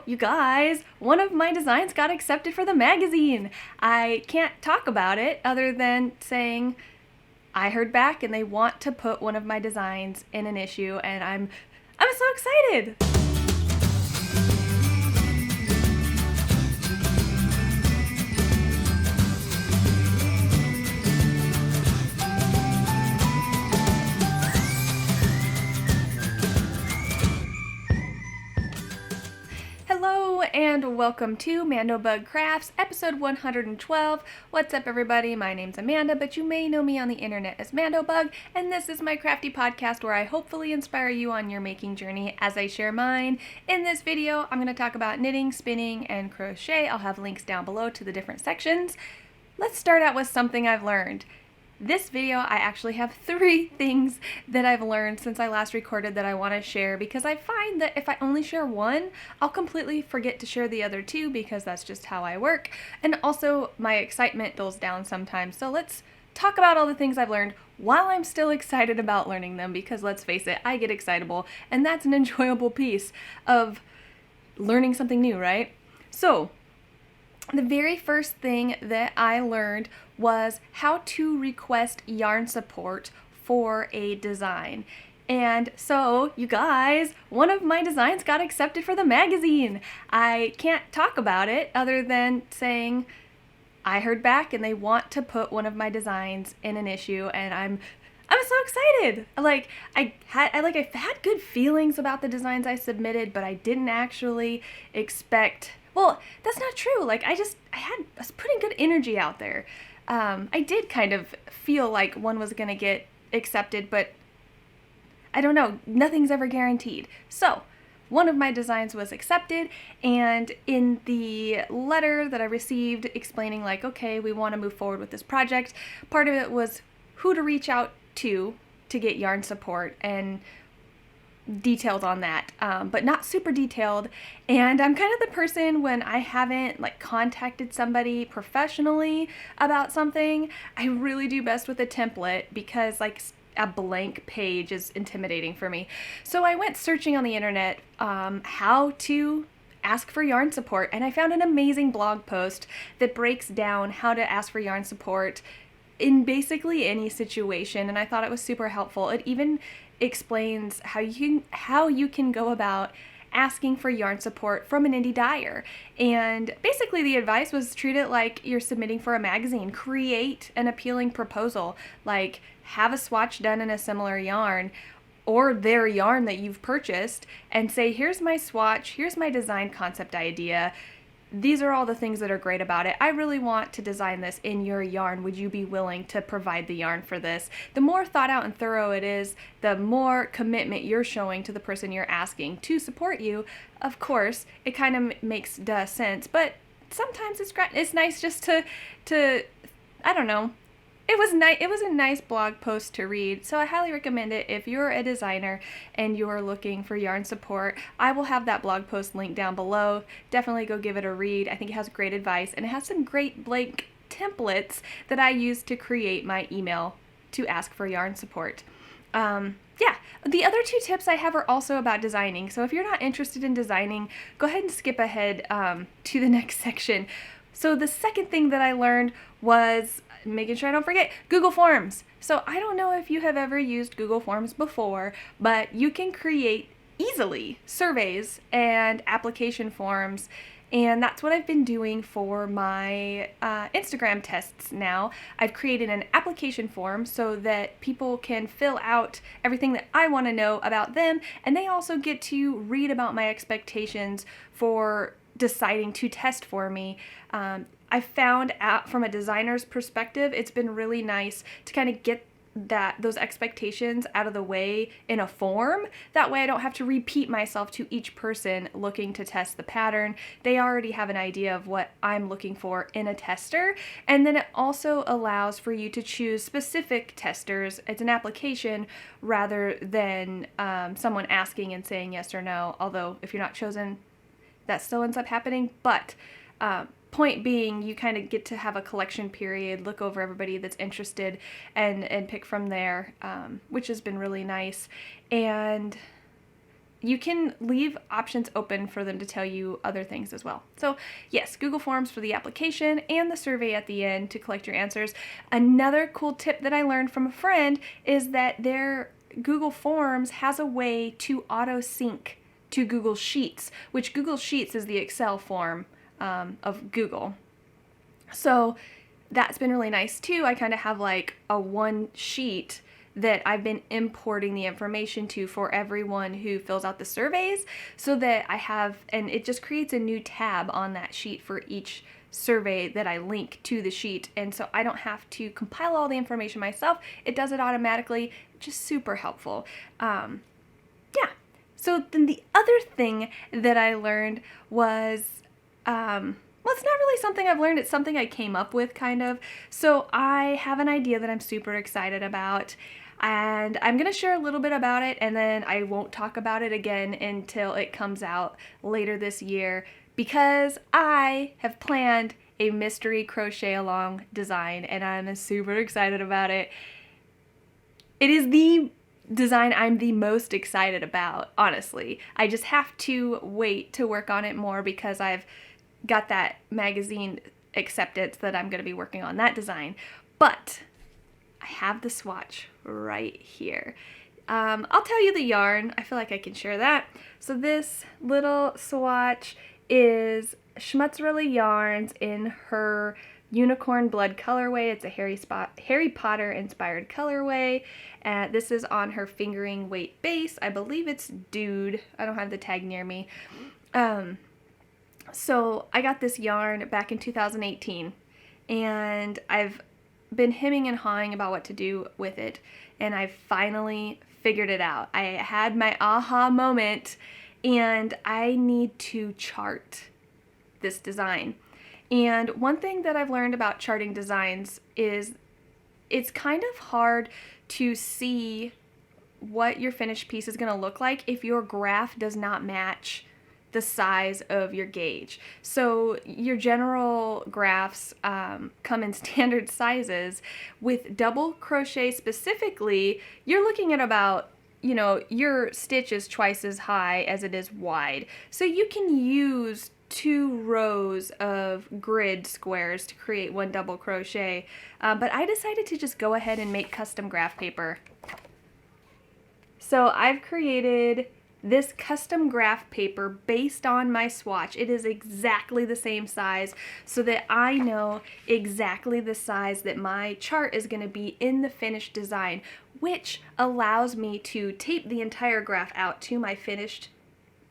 you guys, one of my designs got accepted for the magazine. I can't talk about it other than saying I heard back and they want to put one of my designs in an issue, and I'm so excited. Hello and welcome to Mandobug Crafts, episode 112. What's up, everybody? My name's Amanda, but you may know me on the internet as Mandobug, and this is my crafty podcast where I hopefully inspire you on your making journey as I share mine. In this video, I'm going to talk about knitting, spinning, and crochet. I'll have links down below to the different sections. Let's start out with something I've learned. This video, I actually have 3 things that I've learned since I last recorded that I want to share, because I find that if I only share one, I'll completely forget to share the other 2 because that's just how I work. And also my excitement dulls down sometimes. So let's talk about all the things I've learned while I'm still excited about learning them, because let's face it, I get excitable, and that's an enjoyable piece of learning something new, right? So the very first thing that I learned was how to request yarn support for a design. And so, you guys, one of my designs got accepted for the magazine. I can't talk about it other than saying I heard back and they want to put one of my designs in an issue, and I'm so excited. I've had good feelings about the designs I submitted, but I didn't actually expect. Well, that's not true. I had a pretty good energy out there. I did kind of feel like one was going to get accepted, but I don't know. Nothing's ever guaranteed. So, one of my designs was accepted, and in the letter that I received explaining okay, we want to move forward with this project, part of it was who to reach out to get yarn support, and details on that, but not super detailed. And I'm kind of the person, when I haven't contacted somebody professionally about something, I really do best with a template, because a blank page is intimidating for me. So I went searching on the internet how to ask for yarn support, and I found an amazing blog post that breaks down how to ask for yarn support in basically any situation, and I thought it was super helpful. It even explains how you can go about asking for yarn support from an indie dyer. And basically the advice was treat it like you're submitting for a magazine. Create an appealing proposal, have a swatch done in a similar yarn or their yarn that you've purchased, and say, here's my swatch, here's my design concept idea. These are all the things that are great about it. I really want to design this in your yarn. Would you be willing to provide the yarn for this? The more thought out and thorough it is, the more commitment you're showing to the person you're asking to support you. Of course, it kind of makes sense, but sometimes it's nice just to I don't know. It was a nice blog post to read, so I highly recommend it if you're a designer and you're looking for yarn support. I will have that blog post linked down below. Definitely go give it a read. I think it has great advice, and it has some great blank templates that I use to create my email to ask for yarn support. The other 2 tips I have are also about designing, so if you're not interested in designing, go ahead and skip ahead to the next section. So the second thing that I learned was making sure I don't forget Google Forms. So I don't know if you have ever used Google Forms before, but you can create easily surveys and application forms, and that's what I've been doing for my Instagram tests now. I've created an application form so that people can fill out everything that I want to know about them, and they also get to read about my expectations for deciding to test for me. I found out from a designer's perspective, it's been really nice to kind of get those expectations out of the way in a form. That way I don't have to repeat myself to each person looking to test the pattern. They already have an idea of what I'm looking for in a tester. And then it also allows for you to choose specific testers. It's an application rather than someone asking and saying yes or no. Although if you're not chosen, that still ends up happening. But point being, you kind of get to have a collection period, look over everybody that's interested, and pick from there, which has been really nice. And you can leave options open for them to tell you other things as well. So yes, Google Forms for the application and the survey at the end to collect your answers. Another cool tip that I learned from a friend is that their Google Forms has a way to auto sync to Google Sheets, which Google Sheets is the Excel form of Google. So that's been really nice too. I kind of have like a one sheet that I've been importing the information to for everyone who fills out the surveys, so that I have, and it just creates a new tab on that sheet for each survey that I link to the sheet, and so I don't have to compile all the information myself. It does it automatically, which is super helpful. Yeah. So then the other thing that I learned was, well, it's not really something I've learned, it's something I came up with kind of. So I have an idea that I'm super excited about, and I'm going to share a little bit about it, and then I won't talk about it again until it comes out later this year, because I have planned a mystery crochet along design, and I'm super excited about it. It is the design I'm the most excited about, honestly. I just have to wait to work on it more because I've got that magazine acceptance that I'm going to be working on that design. But I have the swatch right here. I'll tell you the yarn. I feel like I can share that. So this little swatch is Schmutzerella Yarns in her Unicorn Blood colorway. It's a Harry Potter inspired colorway. This is on her fingering weight base. I believe it's Dude. I don't have the tag near me. So I got this yarn back in 2018, and I've been hemming and hawing about what to do with it, and I finally figured it out. I had my aha moment, and I need to chart this design. And one thing that I've learned about charting designs is it's kind of hard to see what your finished piece is going to look like if your graph does not match the size of your gauge. So your general graphs come in standard sizes. With double crochet specifically, you're looking at about, your stitch is twice as high as it is wide. So you can use 2 rows of grid squares to create one double crochet. But I decided to just go ahead and make custom graph paper. So I've created this custom graph paper based on my swatch. It is exactly the same size, so that I know exactly the size that my chart is going to be in the finished design, which allows me to tape the entire graph out to my finished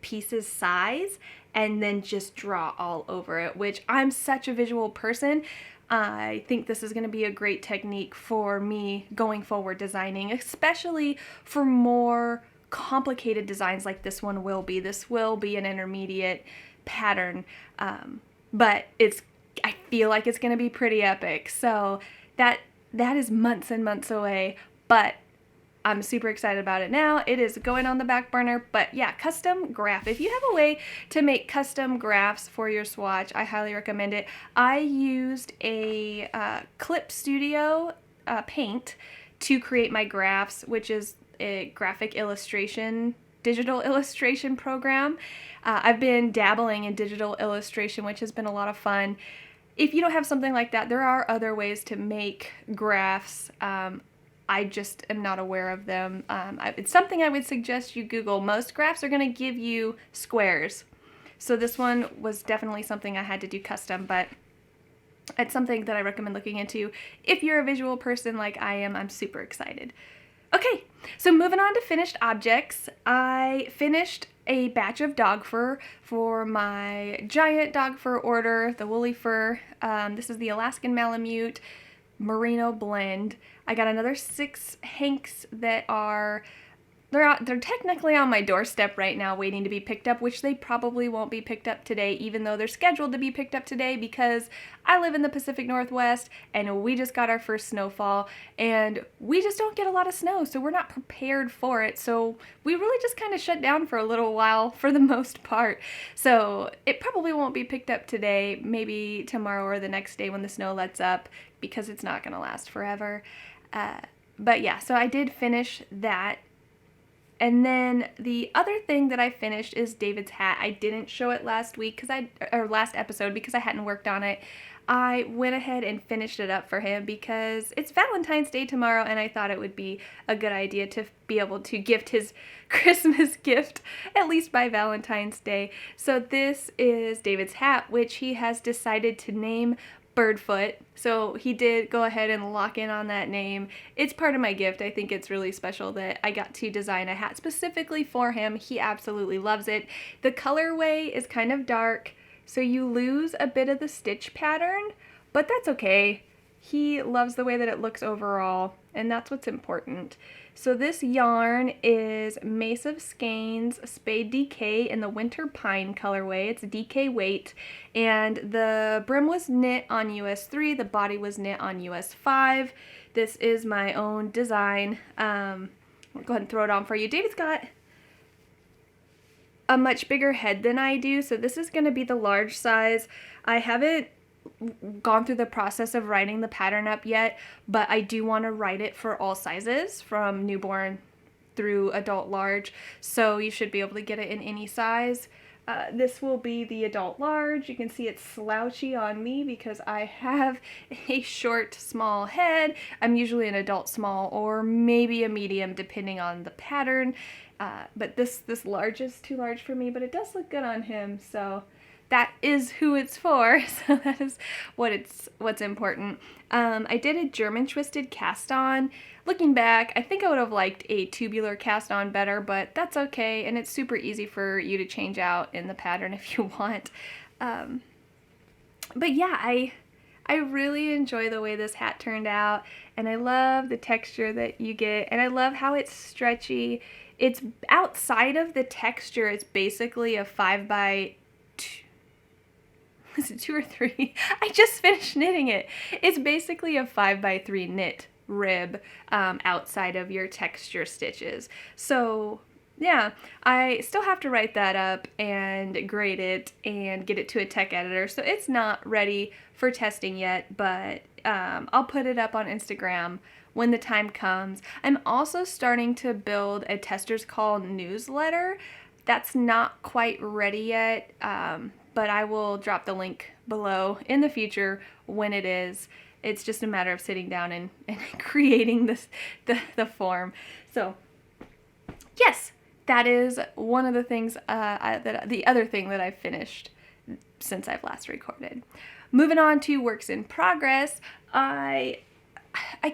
piece's size and then just draw all over it, which I'm such a visual person. I think this is going to be a great technique for me going forward designing, especially for more complicated designs like this one will be. This will be an intermediate pattern, but I feel like it's going to be pretty epic. So that is months and months away, but I'm super excited about it now. It is going on the back burner, but yeah, custom graph. If you have a way to make custom graphs for your swatch, I highly recommend it. I used a Clip Studio paint to create my graphs, which is a graphic illustration, digital illustration program. I've been dabbling in digital illustration, which has been a lot of fun. If you don't have something like that, there are other ways to make graphs. I just am not aware of them. It's something I would suggest you Google. Most graphs are going to give you squares. So this one was definitely something I had to do custom, but it's something that I recommend looking into. If you're a visual person like I am, I'm super excited. Okay, so moving on to finished objects. I finished a batch of dog fur for my giant dog fur order, the woolly fur. This is the Alaskan Malamute Merino blend. I got another 6 hanks that are, they're technically on my doorstep right now waiting to be picked up, which they probably won't be picked up today, even though they're scheduled to be picked up today, because I live in the Pacific Northwest and we just got our first snowfall and we just don't get a lot of snow, so we're not prepared for it. So we really just kind of shut down for a little while for the most part. So it probably won't be picked up today, maybe tomorrow or the next day when the snow lets up, because it's not going to last forever. But yeah, so I did finish that. And then the other thing that I finished is David's hat. I didn't show it last episode because I hadn't worked on it. I went ahead and finished it up for him because it's Valentine's Day tomorrow, and I thought it would be a good idea to be able to gift his Christmas gift, at least by Valentine's Day. So this is David's hat, which he has decided to name Birdfoot. So he did go ahead and lock in on that name. It's part of my gift. I think it's really special that I got to design a hat specifically for him. He absolutely loves it. The colorway is kind of dark, so you lose a bit of the stitch pattern, but that's okay. He loves the way that it looks overall, and that's what's important. So this yarn is Mace of Skeins Spade DK in the Winter Pine colorway. It's DK weight, and the brim was knit on US 3, the body was knit on US 5. This is my own design. I'll go ahead and throw it on for you. David's got a much bigger head than I do, so this is going to be the large size. I haven't gone through the process of writing the pattern up yet, but I do want to write it for all sizes from newborn through adult large, so you should be able to get it in any size. This will be the adult large. You can see it's slouchy on me because I have a short, small head. I'm usually an adult small or maybe a medium depending on the pattern, but this large is too large for me, but it does look good on him, so that is who it's for. So that is what's important. I did a German twisted cast on. Looking back, I think I would have liked a tubular cast on better, but that's okay, and it's super easy for you to change out in the pattern if you want. But yeah, I really enjoy the way this hat turned out, and I love the texture that you get, and I love how it's stretchy. It's outside of the texture, it's basically a 5x2. Is it 2 or 3? I just finished knitting it. It's basically a 5x3 knit rib outside of your texture stitches. So yeah, I still have to write that up and grade it and get it to a tech editor. So it's not ready for testing yet, but I'll put it up on Instagram when the time comes. I'm also starting to build a Tester's Call newsletter. That's not quite ready yet, but I will drop the link below in the future when it is. It's just a matter of sitting down and creating the form. So yes, that is one of the things, the other thing that I've finished since I've last recorded. Moving on to works in progress, I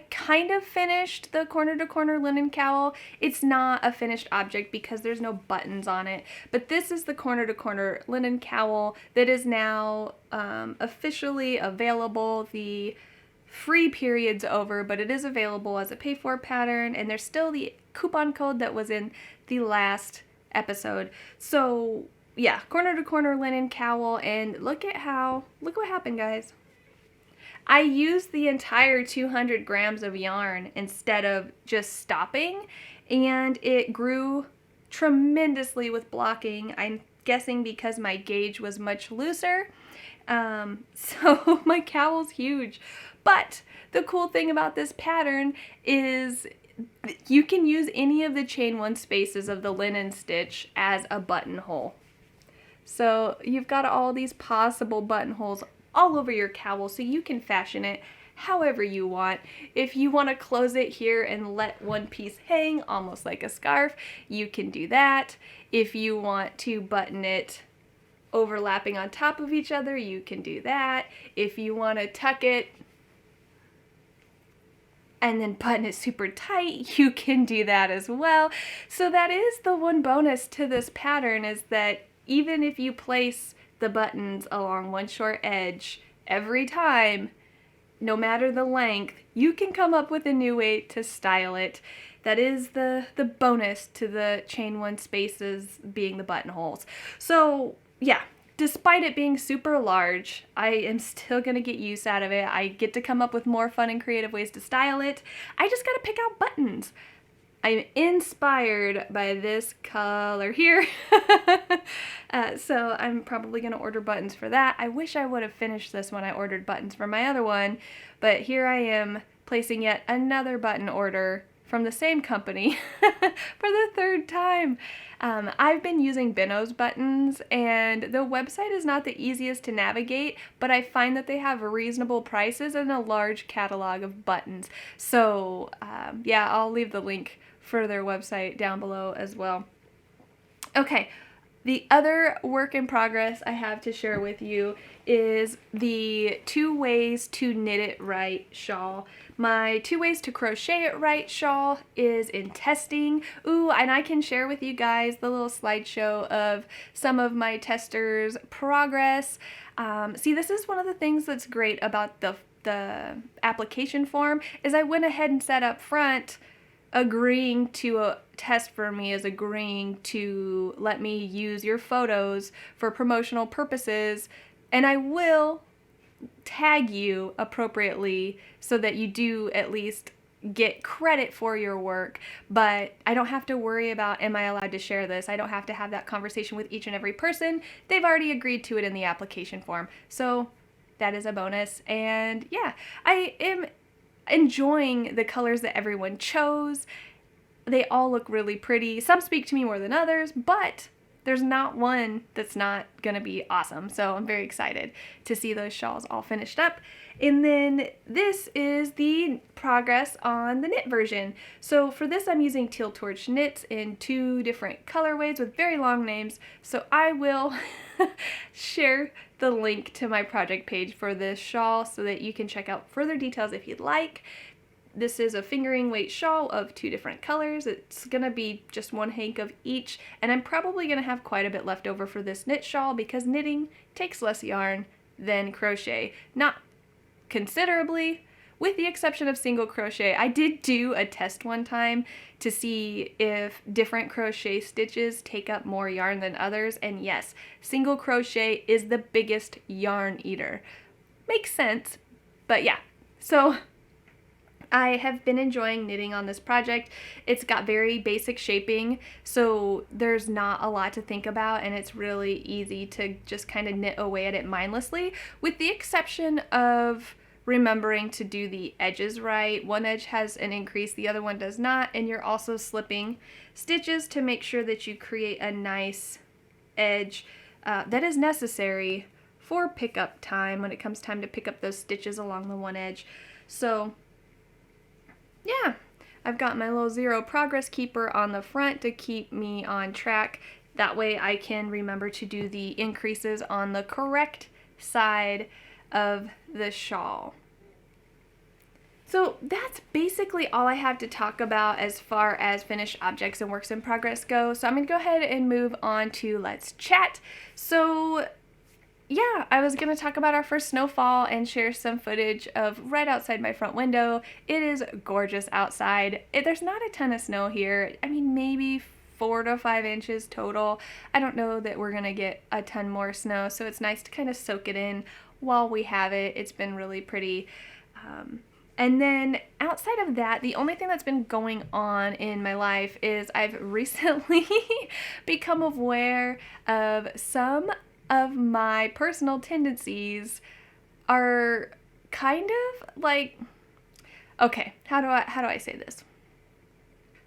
kind of finished the corner to corner linen cowl. It's not a finished object because there's no buttons on it, but this is the corner to corner linen cowl that is now officially available. The free period's over, but it is available as a pay for pattern, and there's still the coupon code that was in the last episode. So yeah, corner to corner linen cowl, and look what happened, guys. I used the entire 200 grams of yarn instead of just stopping, and it grew tremendously with blocking. I'm guessing because my gauge was much looser. So my cowl's huge. But the cool thing about this pattern is you can use any of the chain one spaces of the linen stitch as a buttonhole. So you've got all these possible buttonholes all over your cowl, so you can fashion it however you want. If you want to close it here and let one piece hang almost like a scarf, you can do that. If you want to button it overlapping on top of each other, you can do that. If you want to tuck it and then button it super tight, you can do that as well. So that is the one bonus to this pattern, is that even if you place the buttons along one short edge every time, no matter the length, you can come up with a new way to style it. That is the bonus to the chain one spaces being the buttonholes. So yeah, despite it being super large, I am still gonna get use out of it. I get to come up with more fun and creative ways to style it. I just gotta pick out buttons. I'm inspired by this color here. So I'm probably going to order buttons for that. I wish I would have finished this when I ordered buttons for my other one, but here I am placing yet another button order from the same company for the third time. I've been using Bennos Buttons, and the website is not the easiest to navigate, but I find that they have reasonable prices and a large catalog of buttons. So yeah, I'll leave the link for their website down below as well. Okay, the other work in progress I have to share with you is the 2 ways to knit it right shawl. My 2 ways to crochet it right shawl is in testing. Ooh, and I can share with you guys the little slideshow of some of my testers' progress. See, this is one of the things that's great about the application form is I went ahead and said up front, agreeing to a test for me is agreeing to let me use your photos for promotional purposes, and I will tag you appropriately so that you do at least get credit for your work, but I don't have to worry about, am I allowed to share this? I don't have to have that conversation with each and every person. They've already agreed to it in the application form. So that is a bonus. And yeah, I am enjoying the colors that everyone chose. They all look really pretty. Some speak to me more than others, but there's not one that's not going to be awesome. So I'm very excited to see those shawls all finished up. And then this is the progress on the knit version. So for this, I'm using Teal Torch knits in 2 different colorways with very long names. So I will share the link to my project page for this shawl so that you can check out further details if you'd like. This is a fingering weight shawl of 2 different colors. It's going to be just 1 hank of each, and I'm probably going to have quite a bit left over for this knit shawl because knitting takes less yarn than crochet. Not considerably, with the exception of single crochet. I did do a test one time to see if different crochet stitches take up more yarn than others, and yes, single crochet is the biggest yarn eater. Makes sense, but yeah. So I have been enjoying knitting on this project. It's got very basic shaping, so there's not a lot to think about, and it's really easy to just kind of knit away at it mindlessly, with the exception of remembering to do the edges right. One edge has an increase, the other one does not, and you're also slipping stitches to make sure that you create a nice edge that is necessary for pickup time when it comes time to pick up those stitches along the one edge. So yeah, I've got my little 0 progress keeper on the front to keep me on track. That way I can remember to do the increases on the correct side of the shawl. So that's basically all I have to talk about as far as finished objects and works in progress go. So I'm going to go ahead and move on to Let's Chat. So yeah, I was going to talk about our first snowfall and share some footage of right outside my front window. It is gorgeous outside. There's not a ton of snow here. I mean, maybe 4 to 5 inches total. I don't know that we're going to get a ton more snow, so it's nice to kind of soak it in while we have it. It's been really pretty. And then outside of that, the only thing that's been going on in my life is I've recently become aware of some of my personal tendencies are kind of like, okay, how do I say this?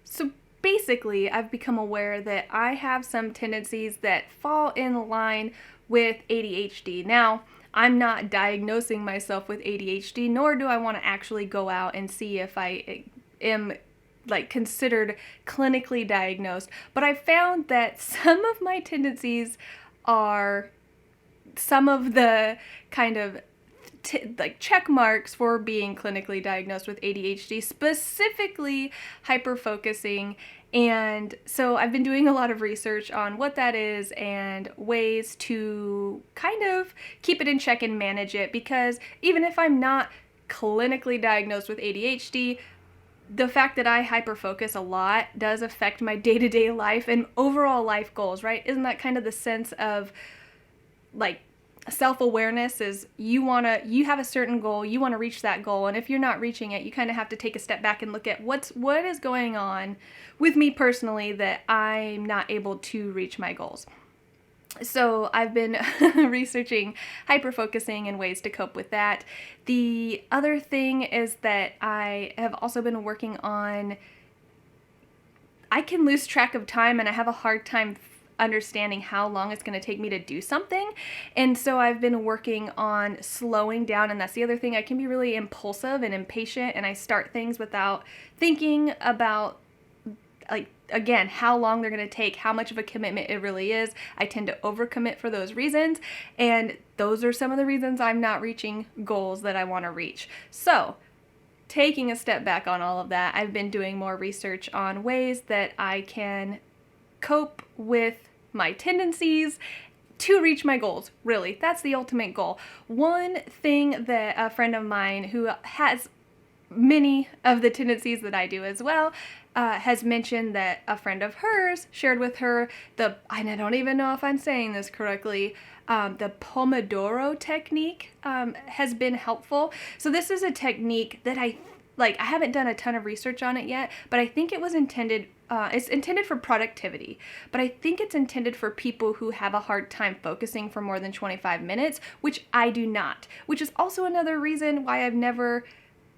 So basically, I've become aware that I have some tendencies that fall in line with ADHD. Now, I'm not diagnosing myself with ADHD, nor do I want to actually go out and see if I am like considered clinically diagnosed, but I found that some of my tendencies are some of the kind of like check marks for being clinically diagnosed with ADHD, specifically hyperfocusing. And so I've been doing a lot of research on what that is and ways to kind of keep it in check and manage it, because even if I'm not clinically diagnosed with ADHD, the fact that I hyperfocus a lot does affect my day-to-day life and overall life goals, right? Isn't that kind of the sense of like self-awareness is you have a certain goal, you want to reach that goal, and if you're not reaching it, you kind of have to take a step back and look at what is going on with me personally that I'm not able to reach my goals. So I've been researching hyperfocusing and ways to cope with that. The other thing is that I have also been working on I can lose track of time and I have a hard time understanding how long it's going to take me to do something. And so I've been working on slowing down, and that's the other thing. I can be really impulsive and impatient, and I start things without thinking about, like, again, how long they're going to take, how much of a commitment it really is. I tend to overcommit for those reasons, and those are some of the reasons I'm not reaching goals that I want to reach. So taking a step back on all of that, I've been doing more research on ways that I can cope with my tendencies to reach my goals. Really, that's the ultimate goal. One thing that a friend of mine who has many of the tendencies that I do as well has mentioned that a friend of hers shared with her and I don't even know if I'm saying this correctly, the Pomodoro Technique has been helpful. So this is a technique that I haven't done a ton of research on it yet, but I think it was intended, it's intended for productivity, but I think it's intended for people who have a hard time focusing for more than 25 minutes, which I do not, which is also another reason why I've never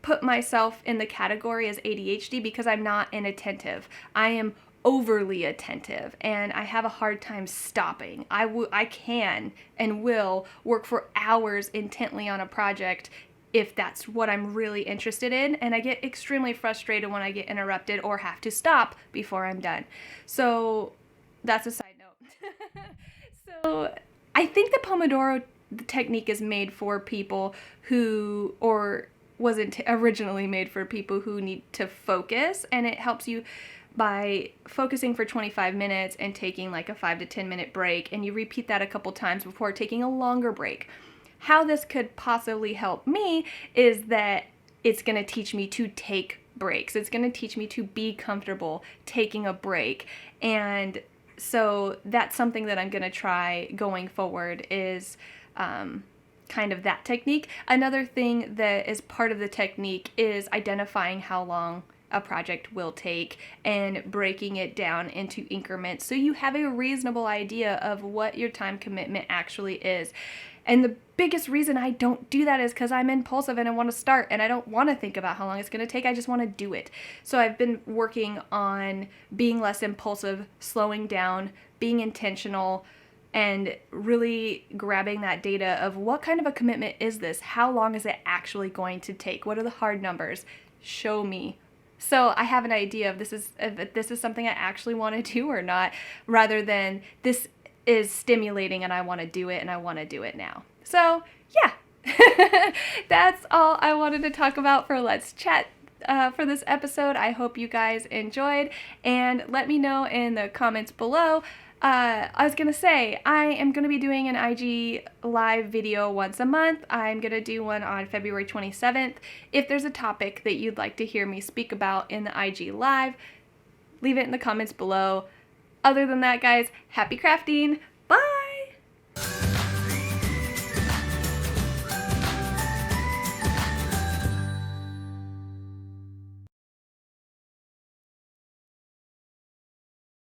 put myself in the category as ADHD, because I'm not inattentive. I am overly attentive, and I have a hard time stopping. I can and will work for hours intently on a project if that's what I'm really interested in, and I get extremely frustrated when I get interrupted or have to stop before I'm done. So that's a side note. So I think the Pomodoro technique is made for people who, or wasn't originally made for people who need to focus, and it helps you by focusing for 25 minutes and taking like a 5 to 10 minute break, and you repeat that a couple times before taking a longer break. How this could possibly help me is that it's going to teach me to take breaks. It's going to teach me to be comfortable taking a break. And so that's something that I'm going to try going forward, is kind of that technique. Another thing that is part of the technique is identifying how long a project will take and breaking it down into increments so you have a reasonable idea of what your time commitment actually is. And the biggest reason I don't do that is because I'm impulsive and I want to start and I don't want to think about how long it's going to take. I just want to do it. So I've been working on being less impulsive, slowing down, being intentional, and really grabbing that data of what kind of a commitment is this? How long is it actually going to take? What are the hard numbers? Show me. So I have an idea of if this is something I actually want to do or not, rather than this is stimulating and I want to do it and I want to do it now. So yeah, that's all I wanted to talk about for Let's Chat for this episode. I hope you guys enjoyed, and let me know in the comments below. I was going to say, I am going to be doing an IG live video once a month. I'm going to do one on February 27th. If there's a topic that you'd like to hear me speak about in the IG live, leave it in the comments below. Other than that, guys, happy crafting!